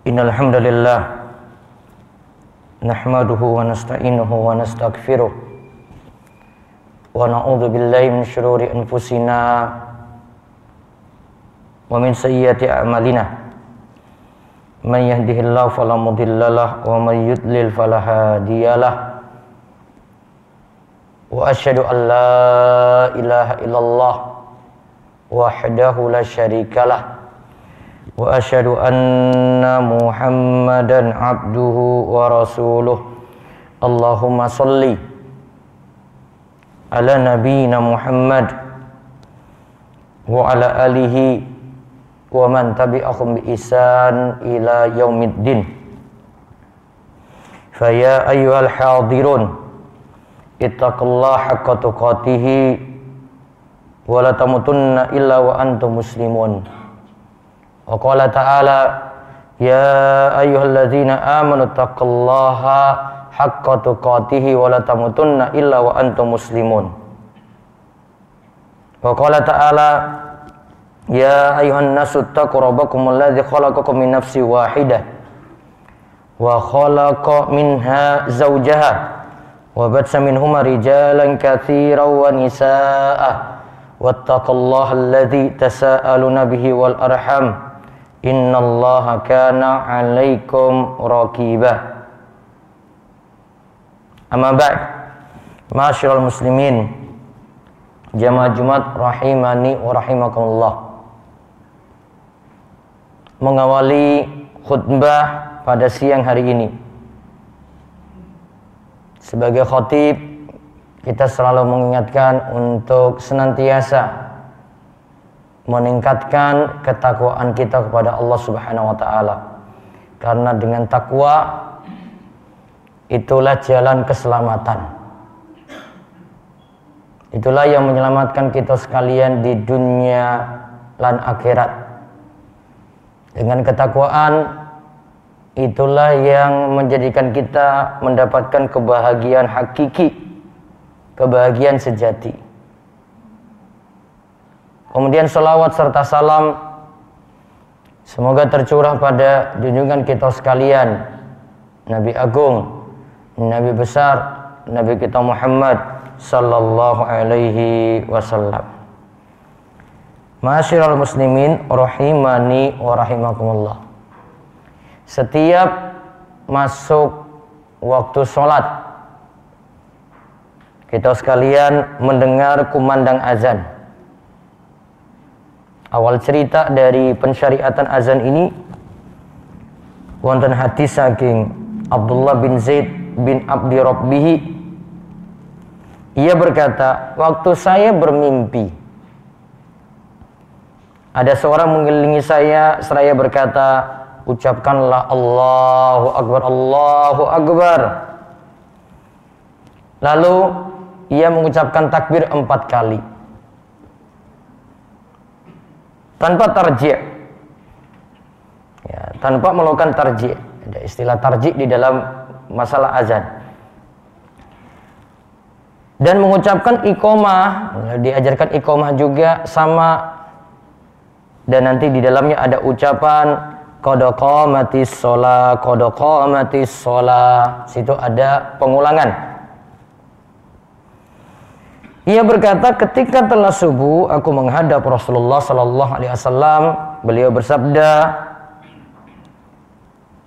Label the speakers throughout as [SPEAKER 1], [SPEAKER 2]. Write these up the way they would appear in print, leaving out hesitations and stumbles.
[SPEAKER 1] Innal hamdalillah nahmaduhu wa nasta'inuhu wa nastaghfiruh wa na'udzu billahi min shururi anfusina wa min sayyiati a'malina. Man yahdihillahu fala mudhillalah wa man yudlil fala hadiyalah. Wa asyhadu an la ilaha illallah wahdahu la syarikalah. Wa asyhadu anna Muhammadan abduhu wa rasuluh. Allahumma sholli ala nabiyyina Muhammad wa ala alihi wa man tabi'ahum bi ihsan ila yaumiddin. Fa ya ayyuhal hadirun ittaqullaha haqqa tuqatih wa la tamutunna illa wa antum muslimun. Wa qala ta'ala ya ayyuhalladzina amanu taqullaha haqqa tuqatih wa la tamutunna illa wa antum muslimun. Wa qala ta'ala ya ayyuhan nasu taqu rabbakumul ladzi khalaqakum min nafsin wahidah wa khalaqa minha zawjaha wa batsa minhuma rijalan katsiran wa nisaa'a wattaqullaha alladzi tasaaluna bihi wal arham innallaha kana 'alaikum raqibah. Amma ba'd, ma'asyiral muslimin, jamaah Jumat rahimani wa rahimakumullah. Mengawali khutbah pada siang hari ini, sebagai khatib kita selalu mengingatkan untuk senantiasa meningkatkan ketakwaan kita kepada Allah Subhanahu wa taala. Karena dengan takwa itulah jalan keselamatan. Itulah yang menyelamatkan kita sekalian di dunia dan akhirat. Dengan ketakwaan itulah yang menjadikan kita mendapatkan kebahagiaan hakiki, kebahagiaan sejati. Kemudian salawat serta salam semoga tercurah pada junjungan kita sekalian, Nabi Agung, Nabi besar, Nabi kita Muhammad sallallahu alaihi wasallam. Ma'asyiral muslimin rahimani wa rahimakumullah. Setiap masuk waktu sholat, kita sekalian mendengar kumandang azan. Awal cerita dari pensyariatan azan ini wonten hadis saking Abdullah bin Zaid bin Abdi Rabbihi. Ia berkata, waktu saya bermimpi ada seorang mengelilingi saya seraya berkata, ucapkanlah Allahu Akbar, Allahu Akbar. Lalu ia mengucapkan takbir 4 kali tanpa tarji', ya, tanpa melakukan tarji'. Ada istilah tarji' di dalam masalah azan. Dan mengucapkan iqomah, diajarkan iqomah juga sama. Dan nanti di dalamnya ada ucapan qad qamatis shalah, qad qamatis shalah. Situ ada pengulangan. Ia berkata, ketika telah subuh aku menghadap Rasulullah sallallahu alaihi wasallam. Beliau bersabda,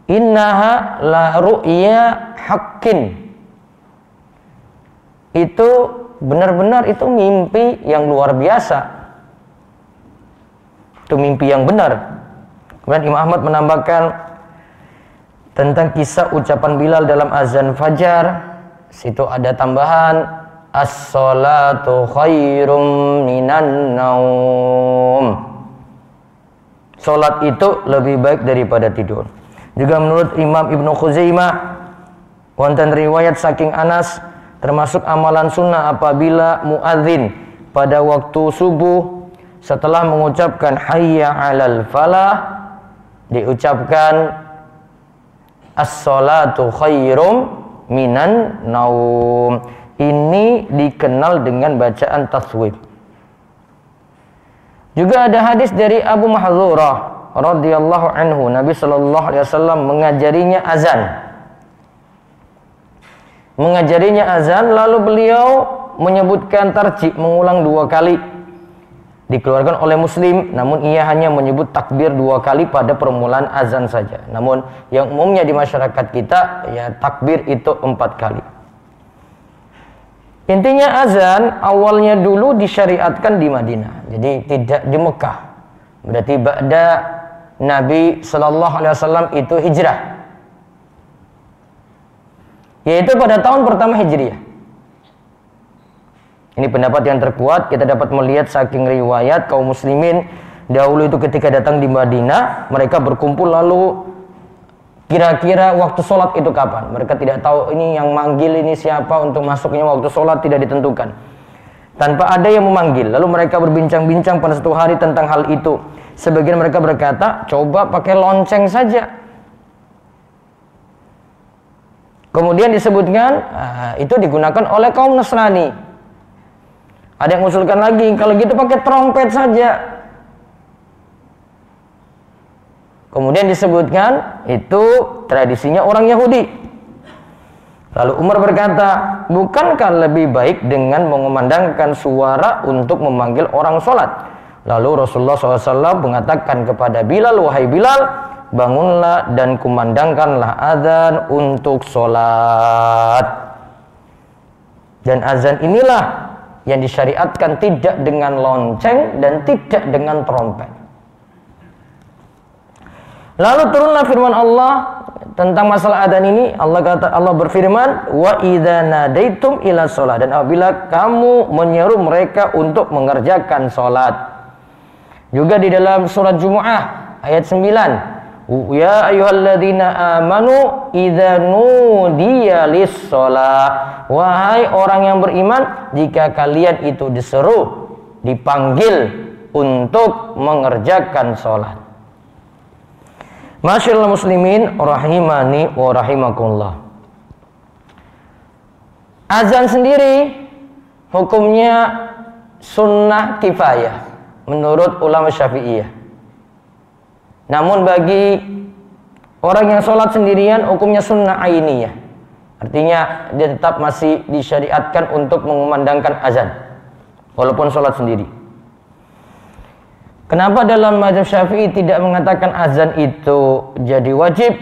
[SPEAKER 1] innaha la ru'ya haqqin. Itu benar-benar itu mimpi yang luar biasa. Itu mimpi yang benar. Kemudian Imam Ahmad menambahkan tentang kisah ucapan Bilal dalam azan fajar. Situ ada tambahan as-salatu khairum minan naum. Salat itu lebih baik daripada tidur. Juga menurut Imam Ibnu Khuzaimah wonten riwayat saking Anas, termasuk amalan sunnah apabila muadzin pada waktu subuh setelah mengucapkan hayya 'alal falah diucapkan as-salatu khairum minan naum. Ini dikenal dengan bacaan taswib. Juga ada hadis dari Abu Mahdzurah radhiyallahu anhu, Nabi sallallahu alaihi wasallam mengajarinya azan. Lalu beliau menyebutkan tarjih, mengulang 2 kali. Dikeluarkan oleh Muslim, namun ia hanya menyebut takbir 2 kali pada permulaan azan saja. Namun yang umumnya di masyarakat kita, ya takbir itu 4 kali. Intinya azan awalnya dulu disyariatkan di Madinah, jadi tidak di Mekah. Berarti ba'da Nabi sallallahu alaihi wasallam itu hijrah, yaitu pada tahun pertama Hijriah. Ini pendapat yang terkuat. Kita dapat melihat saking riwayat kaum muslimin dahulu itu ketika datang di Madinah, mereka berkumpul lalu kira-kira waktu sholat itu kapan. Mereka tidak tahu ini yang manggil ini siapa, untuk masuknya waktu sholat tidak ditentukan. Tanpa ada yang memanggil. Lalu mereka berbincang-bincang pada satu hari tentang hal itu. Sebagian mereka berkata, coba pakai lonceng saja. Kemudian disebutkan itu digunakan oleh kaum Nasrani. Ada yang mengusulkan lagi, kalau gitu pakai trompet saja. Kemudian disebutkan itu tradisinya orang Yahudi. Lalu Umar berkata, bukankah lebih baik dengan mengumandangkan suara untuk memanggil orang sholat? Lalu Rasulullah SAW mengatakan kepada Bilal, wahai Bilal, bangunlah dan kumandangkanlah azan untuk sholat. Dan azan inilah yang disyariatkan tidak dengan lonceng dan tidak dengan trompet. Lalu turunlah firman Allah tentang masalah adzan ini. Allah berfirman, wa idza nadaitum ila shalah, dan apabila kamu menyeru mereka untuk mengerjakan salat. Juga di dalam surat Jumu'ah ayat 9, ya ayyuhalladzina amanu idza nudiya lis-shalah, wahai orang yang beriman, jika kalian itu diseru, dipanggil untuk mengerjakan salat. Masyaallah muslimin rahimani wa rahimakumullah. Azan sendiri hukumnya sunnah kifayah menurut ulama Syafi'iyah. Namun bagi orang yang sholat sendirian hukumnya sunnah ainiyah. Artinya dia tetap masih disyariatkan untuk mengumandangkan azan walaupun sholat sendiri. Kenapa dalam mazhab Syafi'i tidak mengatakan azan itu jadi wajib?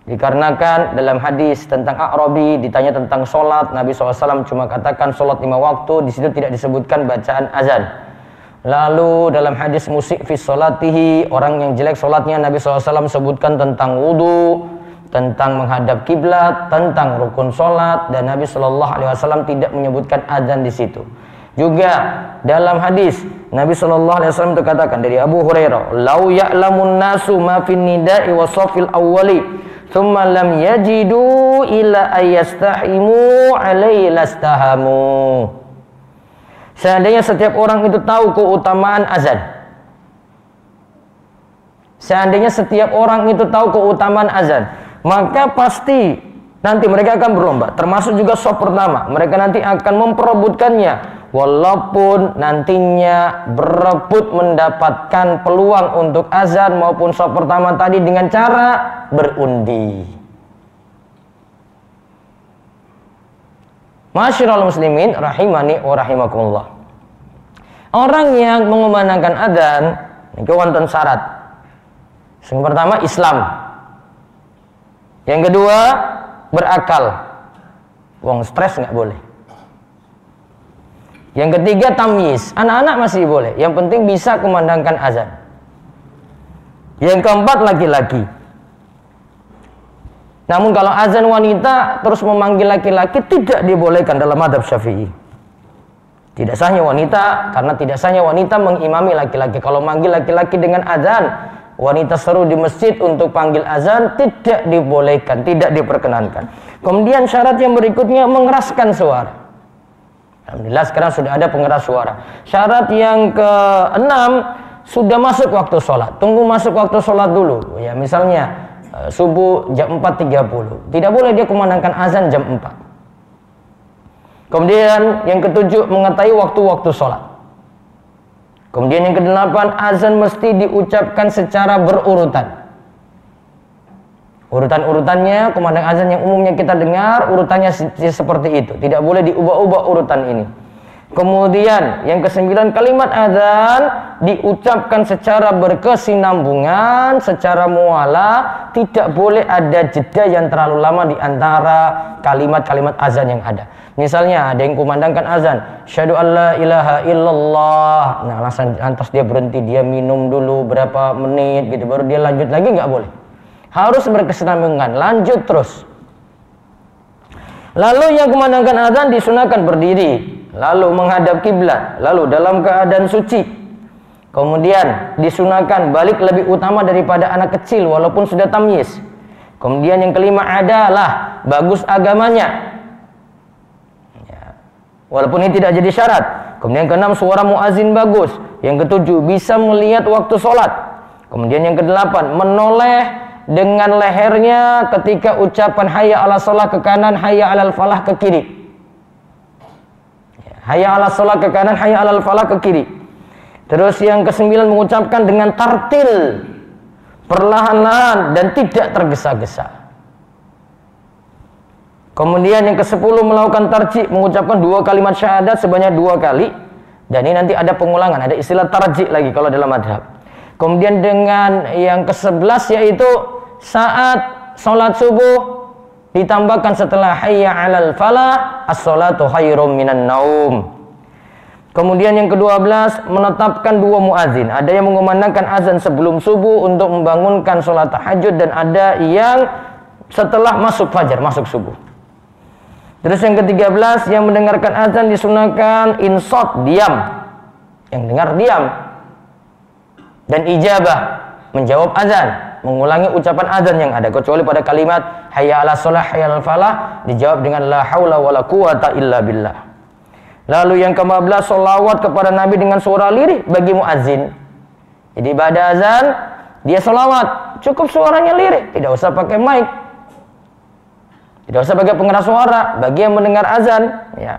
[SPEAKER 1] Dikarenakan dalam hadis tentang A'rabi ditanya tentang sholat, Nabi SAW cuma katakan sholat 5 waktu, di situ tidak disebutkan bacaan azan. Lalu dalam hadis musik fi sholatihi, orang yang jelek sholatnya, Nabi SAW sebutkan tentang wudu, tentang menghadap kiblat, tentang rukun sholat, dan Nabi SAW tidak menyebutkan azan di situ. Juga dalam hadis Nabi SAW itu katakan dari Abu Hurairah, lau ya'lamun nasu ma fin nida'i wa shafil awwali thumma lam yajidu illa ayastahimu alaihi lastahamu. Seandainya setiap orang itu tahu keutamaan azan, maka pasti nanti mereka akan berlomba, termasuk juga shaf pertama. Mereka nanti akan memperebutkannya, walaupun nantinya berebut mendapatkan peluang untuk azan maupun shaf pertama tadi dengan cara berundi. Masyaallah muslimin rahimani wa rahimakumullah. Orang yang mengumandangkan azan itu wonten syarat. Yang pertama Islam. Yang kedua berakal. Wong stres nggak boleh. Yang ketiga tamyiz. Anak-anak masih boleh. Yang penting bisa kumandangkan azan. Yang keempat laki-laki. Namun kalau azan wanita terus memanggil laki-laki tidak dibolehkan dalam mazhab Syafi'i. Tidak sahnya wanita, karena tidak sahnya wanita mengimami laki-laki. Kalau manggil laki-laki dengan azan, wanita seru di masjid untuk panggil azan, tidak dibolehkan, tidak diperkenankan. Kemudian syarat yang berikutnya mengeraskan suara. Alhamdulillah sekarang sudah ada pengeras suara. Syarat yang ke-6, sudah masuk waktu sholat. Tunggu masuk waktu sholat dulu. Ya misalnya subuh jam 4.30. Tidak boleh dia kumandangkan azan jam 4. Kemudian yang ke-7, mengetahui waktu-waktu sholat. Kemudian yang kedelapan, azan mesti diucapkan secara berurutan. Urutan-urutannya, kumandang azan yang umumnya kita dengar, urutannya seperti itu. Tidak boleh diubah-ubah urutan ini. Kemudian yang kesembilan, kalimat azan diucapkan secara berkesinambungan, secara mualah, tidak boleh ada jeda yang terlalu lama di antara kalimat-kalimat azan yang ada. Misalnya ada yang kumandangkan azan, syahadu an la ilaha illallah. Nah, lantas dia berhenti, dia minum dulu berapa menit gitu, baru dia lanjut lagi, nggak boleh. Harus berkesinambungan, lanjut terus. Lalu yang kumandangkan azan disunahkan berdiri, lalu menghadap kiblat, lalu dalam keadaan suci. Kemudian disunahkan balik lebih utama daripada anak kecil walaupun sudah tamyiz. Kemudian yang kelima adalah bagus agamanya. Walaupun ini tidak jadi syarat. Kemudian keenam, suara muazin bagus. Yang ketujuh, bisa melihat waktu sholat. Kemudian yang kedelapan, menoleh dengan lehernya ketika ucapan hayya ala sholat ke kanan, hayya alal falah ke kiri. Hayya ala sholat ke kanan, hayya alal falah ke kiri. Terus yang kesembilan, mengucapkan dengan tartil, perlahan-lahan dan tidak tergesa-gesa. Kemudian yang ke-10, melakukan tarjih, mengucapkan 2 kalimat syahadat sebanyak 2 kali. Dan ini nanti ada pengulangan, ada istilah tarjih lagi kalau dalam madhab. Kemudian dengan yang ke-11 yaitu saat sholat subuh ditambahkan setelah hayya alal falah, as-sholatu khairum minan naum. Kemudian yang ke-12, menetapkan 2 muazin. Ada yang mengumandangkan azan sebelum subuh untuk membangunkan sholat tahajud, dan ada yang setelah masuk fajar, masuk subuh. Terus yang ke-13, yang mendengarkan azan disunahkan insot, diam. Yang dengar diam. Dan ijabah, menjawab azan, mengulangi ucapan azan yang ada. Kecuali pada kalimat hayya ala sholah, hayya ala falah, dijawab dengan la haula wala quwata illa billah. Lalu yang ke-14, sholawat kepada Nabi dengan suara lirih bagi muazin. Jadi pada azan, dia sholawat, cukup suaranya lirih, tidak usah pakai mic. Tidak usah pakai pengeras suara bagi yang mendengar azan, ya.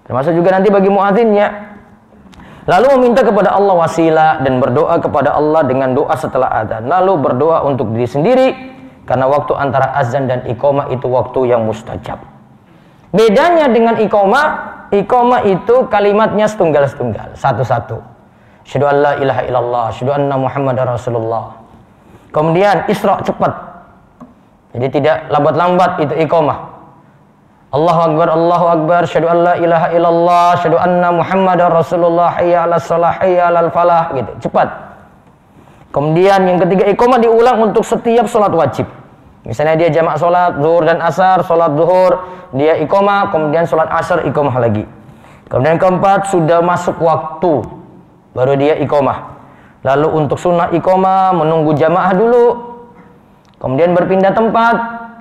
[SPEAKER 1] Termasuk juga nanti bagi muadzinnya. Lalu meminta kepada Allah wasilah dan berdoa kepada Allah dengan doa setelah azan. Lalu berdoa untuk diri sendiri karena waktu antara azan dan iqamah itu waktu yang mustajab. Bedanya dengan iqamah itu kalimatnya setunggal-setunggal, satu-satu. Asyhadu an la ilaha illallah, asyhadu anna Muhammadar Rasulullah. Kemudian isra cepat. Jadi tidak lambat-lambat, itu iqamah. Allahu Akbar, asyhadu an la ilaha illallah, asyhadu anna Muhammadar Rasulullah, hayya 'alas shalah, hayya 'alal falah, gitu, cepat. Kemudian yang ketiga, iqamah diulang untuk setiap sholat wajib. Misalnya dia jamak sholat zuhur dan asar, sholat zuhur dia iqamah, kemudian sholat asar iqamah lagi. Kemudian keempat, sudah masuk waktu baru dia iqamah. Lalu untuk sunnah iqamah menunggu jamaah dulu, kemudian berpindah tempat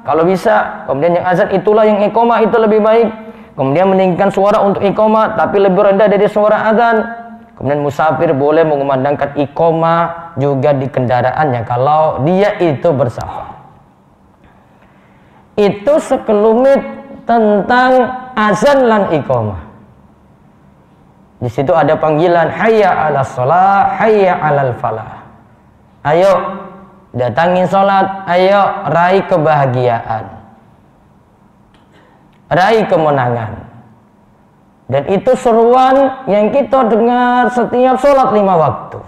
[SPEAKER 1] kalau bisa. Kemudian yang azan itulah yang iqamah, itu lebih baik. Kemudian meninggikan suara untuk iqamah tapi lebih rendah dari suara azan. Kemudian musafir boleh mengumandangkan iqamah juga di kendaraannya kalau dia itu bersafar. Itu sekelumit tentang azan lan iqamah. Di situ ada panggilan hayya 'alas shalah, hayya 'alal falah. Ayo datangi sholat, ayo raih kebahagiaan, raih kemenangan. Dan itu seruan yang kita dengar setiap sholat 5 waktu.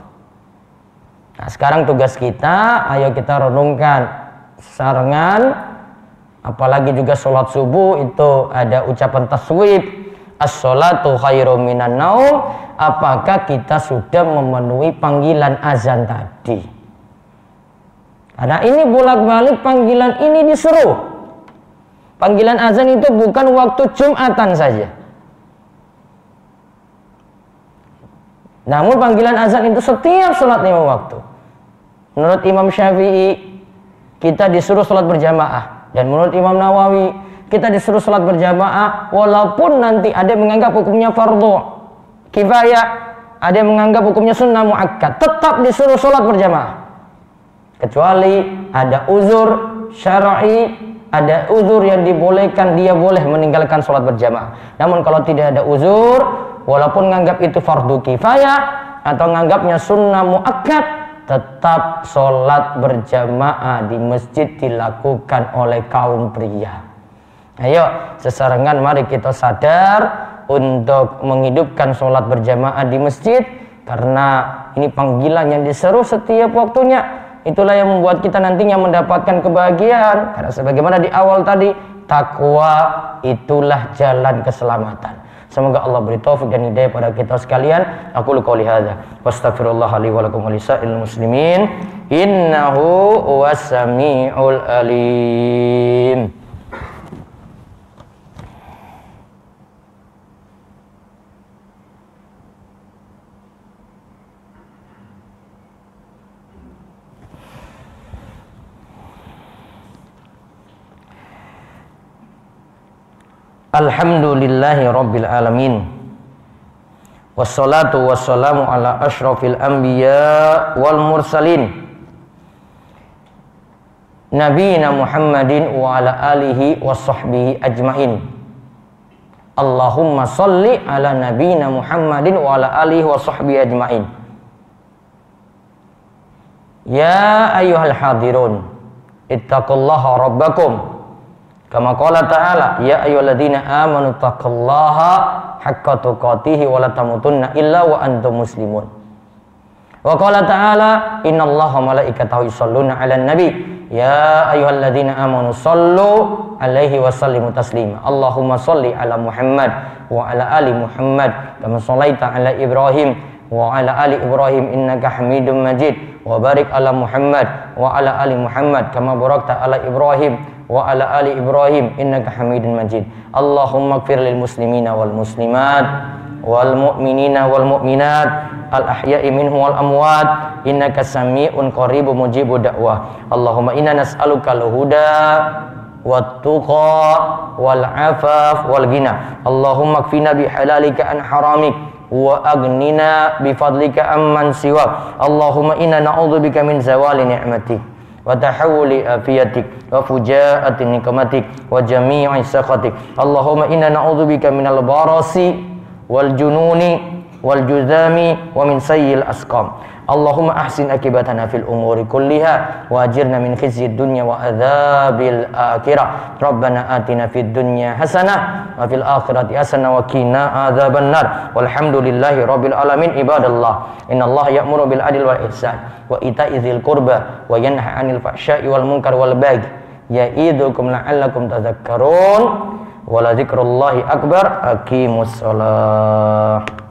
[SPEAKER 1] Nah, sekarang tugas kita, ayo kita renungkan sarengan, apalagi juga sholat subuh itu ada ucapan taswib, as-sholatu khairum minan naum. Apakah kita sudah memenuhi panggilan azan tadi? Karena ini bolak-balik panggilan ini diseru. Panggilan azan itu bukan waktu Jumatan saja. Namun panggilan azan itu setiap sholat 5 waktu. Menurut Imam Syafi'i, kita disuruh sholat berjamaah. Dan menurut Imam Nawawi, kita disuruh sholat berjamaah walaupun nanti ada yang menganggap hukumnya fardhu kifayah, ada yang menganggap hukumnya sunnah muakkad, tetap disuruh sholat berjamaah. Kecuali ada uzur syar'i, ada uzur yang dibolehkan, dia boleh meninggalkan sholat berjamaah. Namun kalau tidak ada uzur, walaupun menganggap itu fardu kifayah, atau nganggapnya sunnah muakkad, tetap sholat berjamaah di masjid dilakukan oleh kaum pria. Ayo sesarengan mari kita sadar untuk menghidupkan sholat berjamaah di masjid, karena ini panggilan yang diseru setiap waktunya. Itulah yang membuat kita nantinya mendapatkan kebahagiaan. Karena sebagaimana di awal tadi, takwa itulah jalan keselamatan. Semoga Allah beri taufik dan hidayah pada kita sekalian. Aku qouli hadza wastaghfirullah li wa lakum wa lisa'il muslimin innahu huwas-sami'ul alim. Alhamdulillahi rabbil alamin. Wassalatu wassalamu ala asyrafil anbiya wal mursalin, nabiyina Muhammadin wa ala alihi wa sahbihi ajmain. Allahumma salli ala nabiyina Muhammadin wa ala alihi wa sahbihi ajmain. Ya ayyuhal hadirun, ittaqullaha rabbakum kama qala ta'ala, ya ayyuhalladzina amanu taqullaha haqqa tuqatih wa la tamutunna illa wa antum muslimun. Wa qala ta'ala, innallaha wa malaikatahu yusholluna 'alan nabi ya ayyuhalladzina amanu shallu 'alaihi wa sallimu taslima. Allahumma shalli 'ala Muhammad wa 'ala ali Muhammad kama shallaita 'ala Ibrahim wa 'ala ali Ibrahim innaka Hamidum Majid. Wa barik 'ala Muhammad wa 'ala ali Muhammad kama barakta 'ala Ibrahim wa ala ali Ibrahim innaka Hamidun Majid. Allahumma ighfir lil muslimina wal muslimat wal mu'minina wal mu'minat al ahya'i minhum wal amwat innaka sami'un qaribun mujibud da'wah. Allahumma inna nas'aluka al huda wat tuqa wal afaf wal ghina. Allahumma kfina bi halalika an haramik wa aghnina bi fadlika amman siwak. Allahumma inna na'udzubika min zawali ni'matik wa tahawuli afiyatik wa fujaati nikmatik wa jami'i sakhatik. Allahumma inna na'udzubika minal barasi wal jununi wal juzami wa min sayyil asqam. Allahumma ahsin akibatana fil umuri kulliha wa ajirna min khizyid dunya wa adzabil akhirah. Rabbana atina fid dunya hasanah wa fil akhirati hasanah wa qina adzaban nar. Walhamdulillahi rabbil alamin. Ibadallah, innallaha ya'muru bil adli wal ihsan wa ita'i dzil qurba wa yanha 'anil fahsya'i wal munkar wal baghi ya'idukum la'allakum tadhakkarun. Wa la dzikrullahi akbar. Aqimus shalah.